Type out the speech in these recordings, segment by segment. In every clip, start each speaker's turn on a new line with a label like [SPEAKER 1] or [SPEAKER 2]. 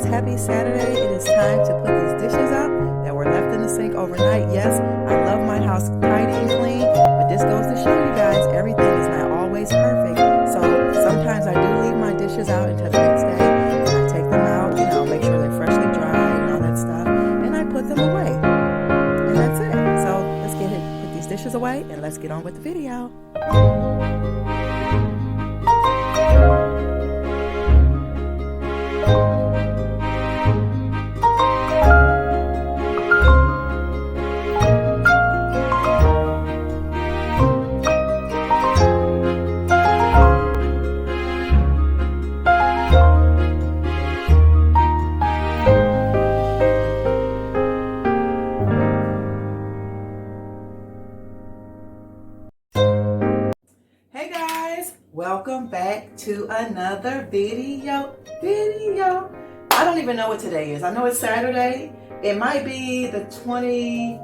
[SPEAKER 1] happy Saturday. It is time to put these dishes up that were left in the sink overnight. Yes, I love my house tidy and clean, but this goes to show you guys everything is not always perfect. So sometimes I do leave my dishes out until the next day, and I take them out, make sure they're freshly dried and all that stuff, and I put them away. And that's it. So let's put these dishes away, and let's get on with the video. Welcome back to another video. I don't even know what today is. I know it's Saturday. It might be the 20.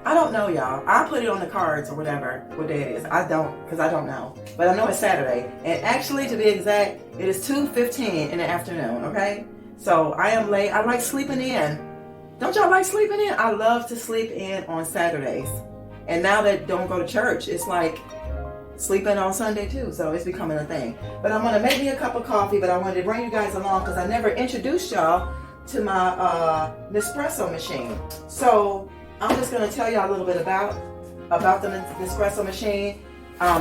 [SPEAKER 1] I don't know, y'all. I'll put it on the cards or whatever, what day it is. I don't know. But I know it's Saturday. And actually, to be exact, it is 2:15 in the afternoon, okay? So I am late. I like sleeping in. Don't y'all like sleeping in? I love to sleep in on Saturdays. And now that don't go to church, it's like sleeping on Sunday too, so it's becoming a thing. But I'm gonna make me a cup of coffee, but I wanted to bring you guys along because I never introduced y'all to my Nespresso machine. So I'm just gonna tell y'all a little bit about the Nespresso machine.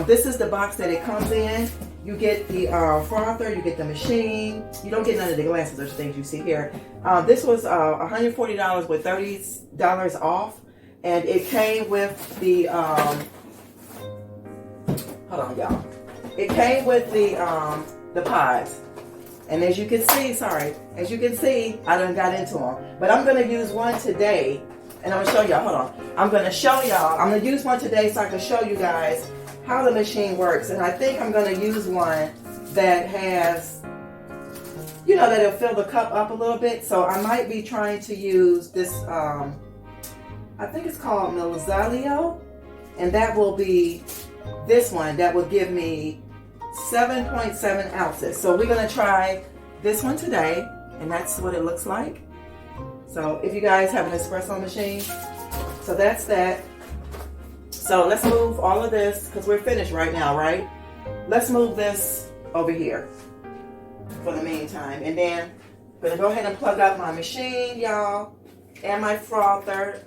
[SPEAKER 1] This is the box that it comes in. You get the frother, you get the machine. You don't get none of the glasses or things you see here. This was $140 with $30 off, and it came with the hold on, y'all. It came with the pods. And as you can see, I done got into them. But I'm going to use one today. And I'm going to show y'all. Hold on. I'm going to use one today so I can show you guys how the machine works. And I think I'm going to use one that has, that it'll fill the cup up a little bit. So I might be trying to use this, I think it's called Milzalio. And that will be this one that will give me 7.7 ounces. So we're going to try this one today, and that's what it looks like. So if you guys have an espresso machine, so that's that. So let's move all of this because we're finished right now, right? Let's move this over here for the meantime. And then I'm going to go ahead and plug up my machine, y'all, and my frother.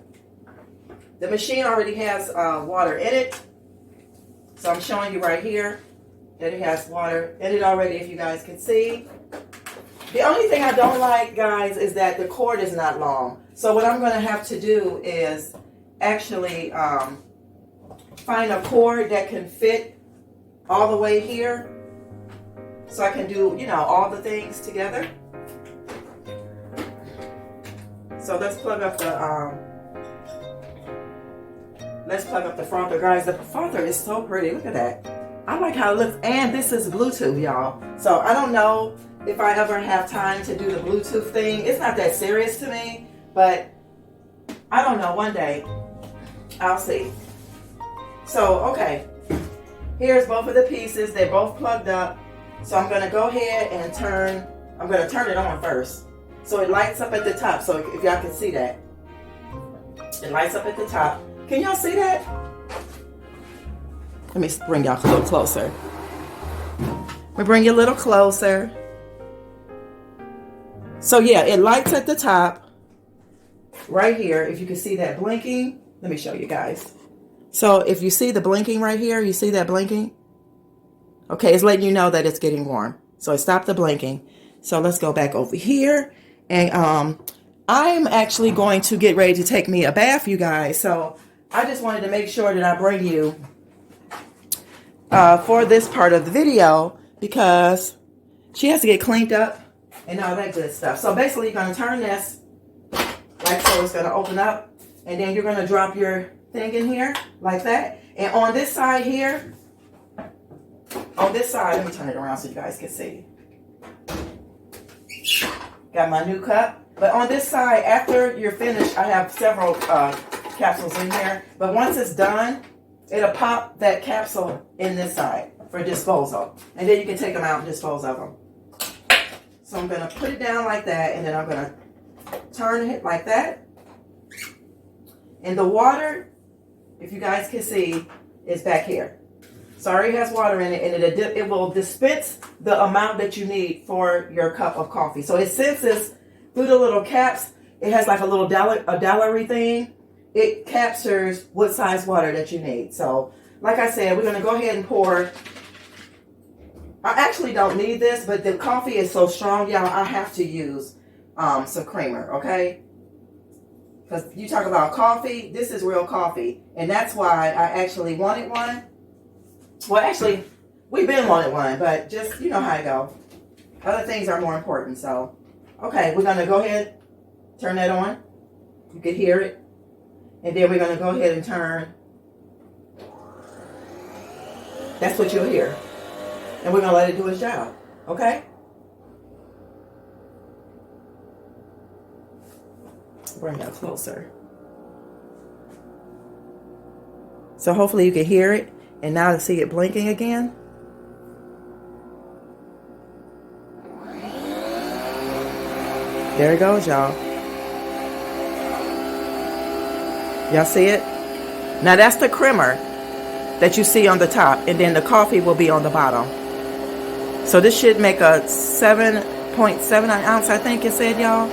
[SPEAKER 1] The machine already has water in it. So I'm showing you right here that it has water in it already, if you guys can see. The only thing I don't like, guys, is that the cord is not long. So what I'm going to have to do is actually find a cord that can fit all the way here. So I can do, all the things together. So let's plug up the frother, guys. The frother is so pretty. Look at that. I like how it looks. And this is Bluetooth, y'all. So I don't know if I ever have time to do the Bluetooth thing. It's not that serious to me, but I don't know. One day, I'll see. So, okay. Here's both of the pieces. They're both plugged up. So I'm going to go ahead and turn it on first. So it lights up at the top. So if y'all can see that. It lights up at the top. Can y'all see that? Let me bring y'all a little closer. Let me bring you a little closer. So yeah, it lights at the top right here. If you can see that blinking, let me show you guys. So if you see the blinking right here, you see that blinking? Okay, it's letting you know that it's getting warm. So it stopped the blinking. So let's go back over here. And I'm actually going to get ready to take me a bath, you guys. So I just wanted to make sure that I bring you for this part of the video because she has to get cleaned up and all that good stuff. So basically, you're going to turn this like so. It's going to open up, and then you're going to drop your thing in here like that. And on this side here, let me turn it around so you guys can see. Got my new cup. But on this side, after you're finished, I have several capsules in here. But once it's done, it'll pop that capsule in this side for disposal. And then you can take them out and dispose of them. So I'm going to put it down like that, and then I'm going to turn it like that. And the water, if you guys can see, is back here. So it already has water in it, and it will dispense the amount that you need for your cup of coffee. So it senses through the little caps. It has like a little diary thing. It captures what size water that you need. So like I said, we're going to go ahead and pour. I actually don't need this, but the coffee is so strong, y'all, I have to use some creamer, okay? Because you talk about coffee, this is real coffee. And that's why I actually wanted one. Well, actually, we've been wanting one, but just, you know how I go. Other things are more important, so. Okay, we're going to go ahead, turn that on. You can hear it. And then we're going to go ahead and turn. That's what you'll hear. And we're going to let it do its job, okay? Bring that closer. So hopefully you can hear it. And now to see it blinking again. There it goes, y'all. Y'all see it? Now that's the creamer that you see on the top. And then the coffee will be on the bottom. So this should make a 7.7 ounce, I think it said, y'all.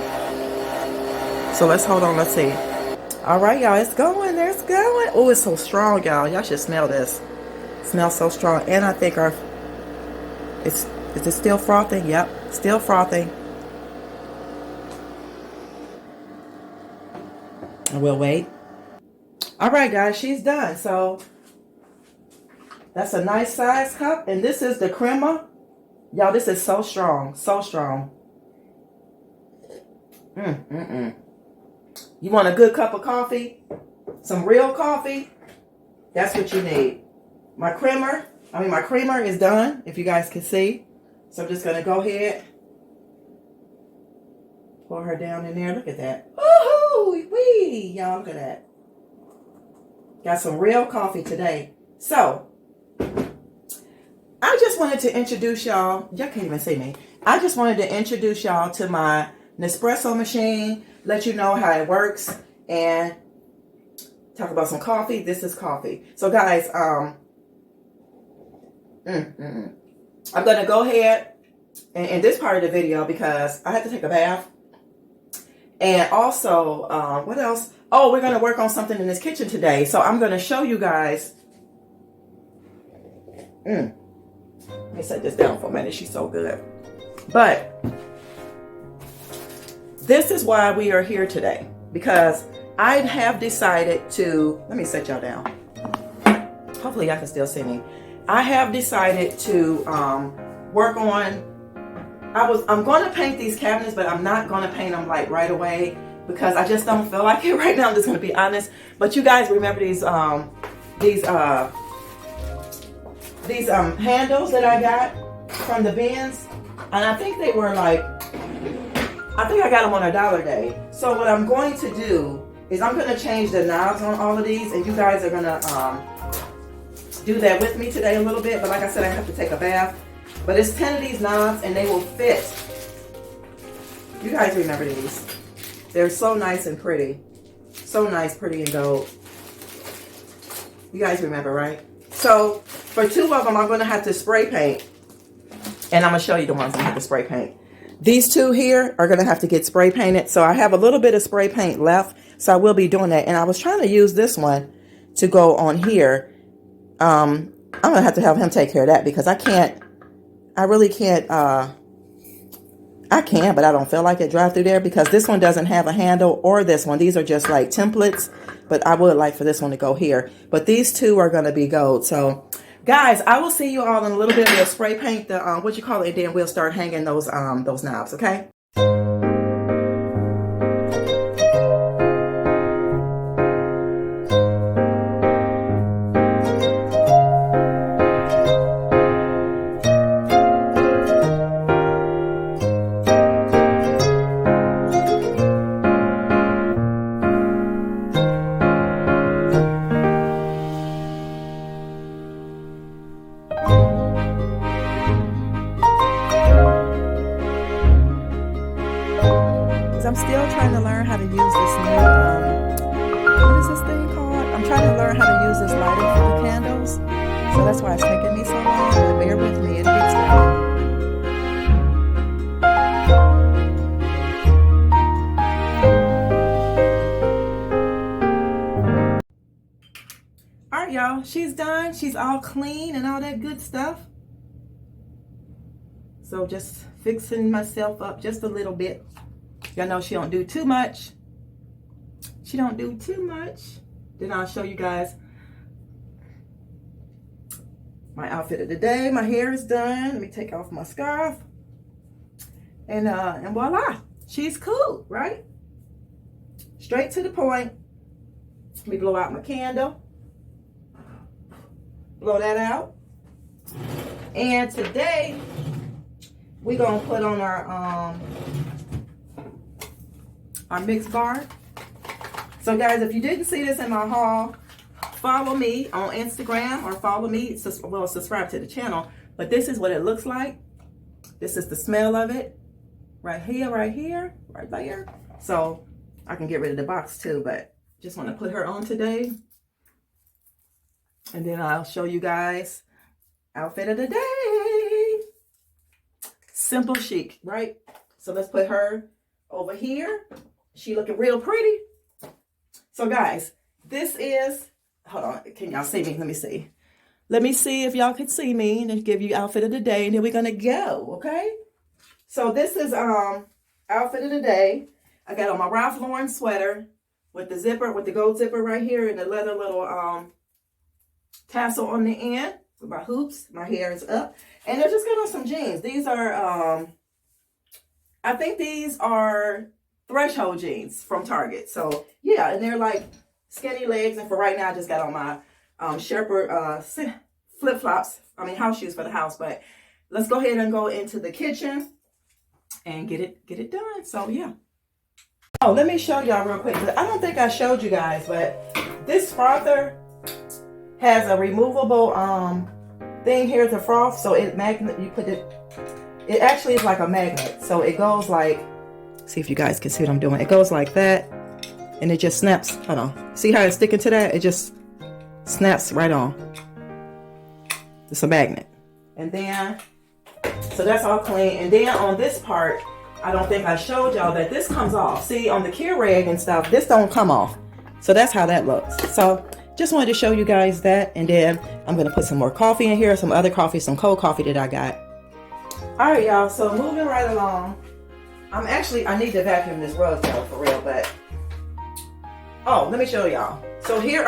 [SPEAKER 1] So let's hold on, let's see. All right, y'all, it's going, there's going. Oh, it's so strong, y'all. Y'all should smell this. It smells so strong. And I think is it still frothing? Yep, still frothing. And we'll wait. All right, guys, she's done. So that's a nice size cup. And this is the crema. Y'all, this is so strong, so strong. You want a good cup of coffee? Some real coffee? That's what you need. My creamer is done, if you guys can see. So I'm just going to go ahead. Pour her down in there. Look at that. Woohoo! Wee! Y'all, look at that. Got some real coffee today. So, I just wanted to introduce y'all. Y'all can't even see me. I just wanted to introduce y'all to my Nespresso machine. Let you know how it works. And talk about some coffee. This is coffee. So, guys, I'm going to go ahead in this part of the video because I had to take a bath. And also, what else? Oh, we're going to work on something in this kitchen today. So I'm going to show you guys. Let me set this down for a minute. She's so good. But this is why we are here today. Because I have decided to, let me set y'all down. Hopefully y'all can still see me. I have decided to work on, I'm going to paint these cabinets, but I'm not going to paint them like right away because I just don't feel like it right now. I'm just going to be honest. But you guys remember these handles that I got from the bins, and I think they were like, I think I got them on $1 day. So what I'm going to do is I'm going to change the knobs on all of these, and you guys are going to do that with me today a little bit. But like I said, I have to take a bath. But it's 10 of these knobs, and they will fit. You guys remember these. They're so nice and pretty. So nice, pretty, and gold. You guys remember, right? So for 2 of them, I'm going to have to spray paint. And I'm going to show you the ones I have to spray paint. These 2 here are going to have to get spray painted. So I have a little bit of spray paint left. So I will be doing that. And I was trying to use this one to go on here. I'm going to have him take care of that because I can't. I really can't. I can, but I don't feel like it drive through there because this one doesn't have a handle or this one. These are just like templates. But I would like for this one to go here. But these 2 are going to be gold. So guys, I will see you all in a little bit. We'll spray paint the, what you call it, and then we'll start hanging those knobs, okay? I'm still trying to learn how to use this new, what is this thing called? I'm trying to learn how to use this lighter for the candles. So that's why it's taking me so long, but bear with me, it'll get started. All right, y'all, she's done. She's all clean and all that good stuff. So just fixing myself up just a little bit. Y'all know she don't do too much. She don't do too much. Then I'll show you guys my outfit of the day. My hair is done. Let me take off my scarf. And voila, she's cool, right? Straight to the point. Let me blow out my candle. Blow that out. And today we're gonna put on our mix bar. So guys, if you didn't see this in my haul, follow me on Instagram or follow me, well, subscribe to the channel. But this is what it looks like. This is the smell of it. Right here, right there. So I can get rid of the box too, but just want to put her on today. And then I'll show you guys outfit of the day. Simple chic, right? So let's put her over here. She looking real pretty. So guys, this is, hold on, can y'all see me? Let me see. Let me see if y'all can see me and give you outfit of the day, and then we're gonna go, okay? So this is outfit of the day. I got on my Ralph Lauren sweater with the zipper, with the gold zipper right here, and the leather little tassel on the end with my hoops. My hair is up, and I just got on some jeans. These are I think these are Threshold jeans from Target. So yeah, and they're like skinny legs, and for right now I just got on my Shepherd flip-flops, house shoes for the house. But let's go ahead and go into the kitchen and get it done. So yeah. Oh, let me show y'all real quick. I don't think I showed you guys, but this frother has a removable thing here to froth. So it actually is like a magnet. So it goes like, see if you guys can see what I'm doing. It goes like that, and it just snaps. Hold on. See how it's sticking to that? It just snaps right on. It's a magnet. And then, so that's all clean. And then on this part, I don't think I showed y'all that this comes off. See, on the Keurig and stuff, this don't come off. So that's how that looks. So just wanted to show you guys that. And then I'm going to put some more coffee in here, some other coffee, some cold coffee that I got. All right, y'all. So moving right along. I need to vacuum this rug though, for real, but oh, let me show y'all. So here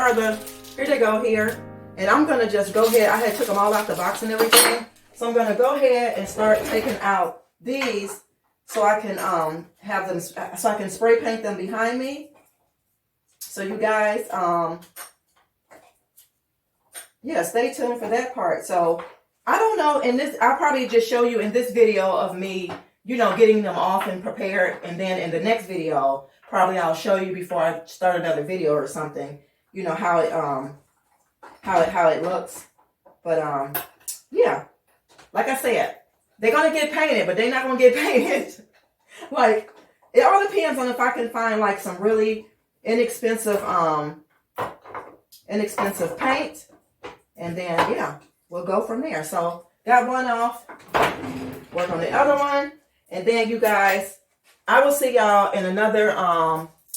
[SPEAKER 1] they go here, and I'm gonna just go ahead. I had took them all out the box and everything, so I'm gonna go ahead and start taking out these so I can have them, so I can spray paint them behind me. So you guys, yeah, stay tuned for that part. So I don't know, I'll probably just show you in this video of me, getting them off and prepared. And then in the next video, probably I'll show you before I start another video or something, how it looks. But yeah, like I said, they're going to get painted, but they're not going to get painted. Like, it all depends on if I can find like some really inexpensive paint. And then, yeah, we'll go from there. So got one off, work on the other one. And then you guys, I will see y'all in another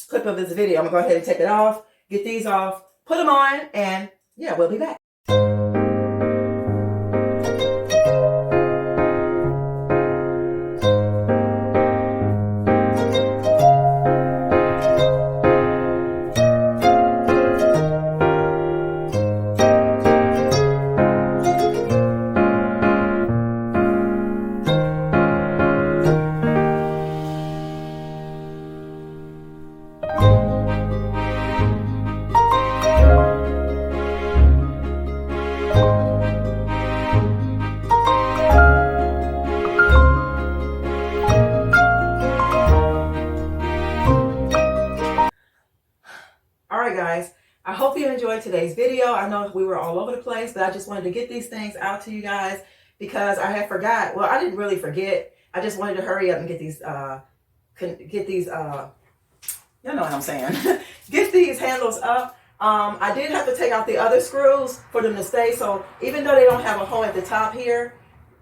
[SPEAKER 1] clip of this video. I'm gonna go ahead and take it off, get these off, put them on, and yeah, we'll be back. Guys, I hope you enjoyed today's video. I know we were all over the place, but I just wanted to get these things out to you guys because I had forgot. Well, I didn't really forget. I just wanted to hurry up and get these get these, you know what I'm saying, get these handles up. I did have to take out the other screws for them to stay. So even though they don't have a hole at the top here,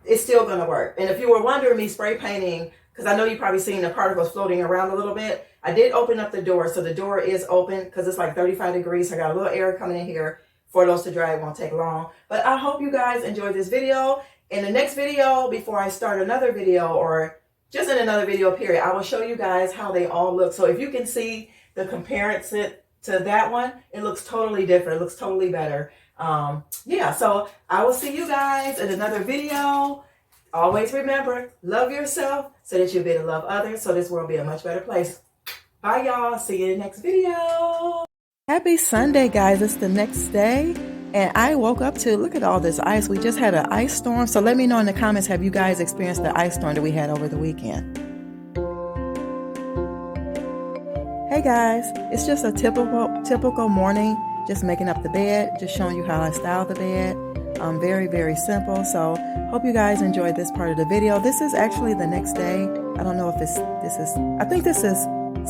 [SPEAKER 1] it's still going to work. And if you were wondering me spray painting, because I know you've probably seen the particles floating around a little bit, I did open up the door. So the door is open because it's like 35 degrees. So I got a little air coming in here. For those to dry, it won't take long. But I hope you guys enjoyed this video. In the next video, before I start another video, or just in another video period, I will show you guys how they all look. So if you can see the comparison to that one, it looks totally different. It looks totally better. Yeah, so I will see you guys in another video. Always remember, love yourself so that you'll be able to love others, so this world will be a much better place. Bye, y'all. See you in the next video. Happy Sunday, guys. It's the next day, and I woke up to, look at all this ice. We just had an ice storm, so let me know in the comments, have you guys experienced the ice storm that we had over the weekend? Hey guys, it's just a typical morning, just making up the bed, just showing you how I style the bed. Very, very simple. So hope you guys enjoyed this part of the video. This is actually the next day. I don't know if I think this is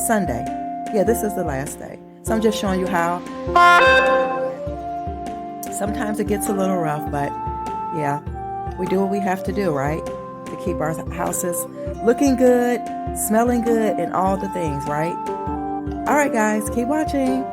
[SPEAKER 1] Sunday. Yeah, this is the last day. So I'm just showing you how. Sometimes it gets a little rough, but yeah, we do what we have to do, right? To keep our houses looking good, smelling good, and all the things, right? All right, guys, keep watching.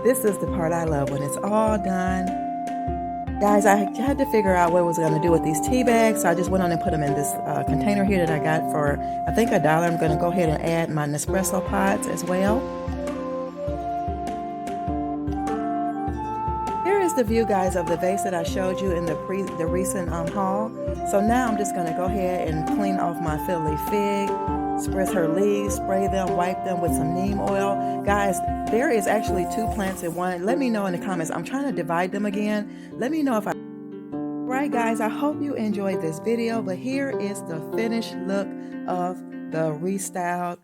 [SPEAKER 1] This is the part I love, when it's all done. Guys, I had to figure out what I was going to do with these tea bags, so I just went on and put them in this container here that I got for, I think, $1. I'm going to go ahead and add my Nespresso pods as well. Here is the view, guys, of the vase that I showed you in the recent haul. So now I'm just going to go ahead and clean off my fiddly fig, spritz her leaves, spray them, wipe them with some neem oil. Guys, there is actually 2 plants in one. Let me know in the comments. I'm trying to divide them again. Let me know if I... Right, guys, I hope you enjoyed this video, but here is the finished look of the restyled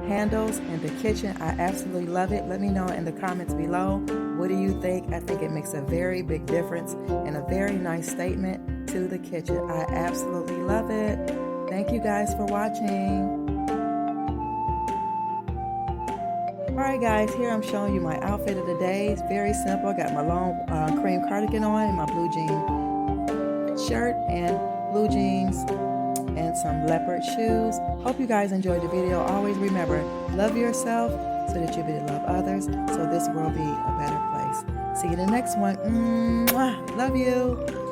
[SPEAKER 1] handles in the kitchen. I absolutely love it. Let me know in the comments below. What do you think? I think it makes a very big difference and a very nice statement to the kitchen. I absolutely love it. Thank you guys for watching. Alright guys, here I'm showing you my outfit of the day. It's very simple. I got my long cream cardigan on and my blue jean shirt and blue jeans and some leopard shoes. Hope you guys enjoyed the video. Always remember, love yourself so that you'll be able to love others, so this world be a better place. See you in the next one. Mwah. Love you.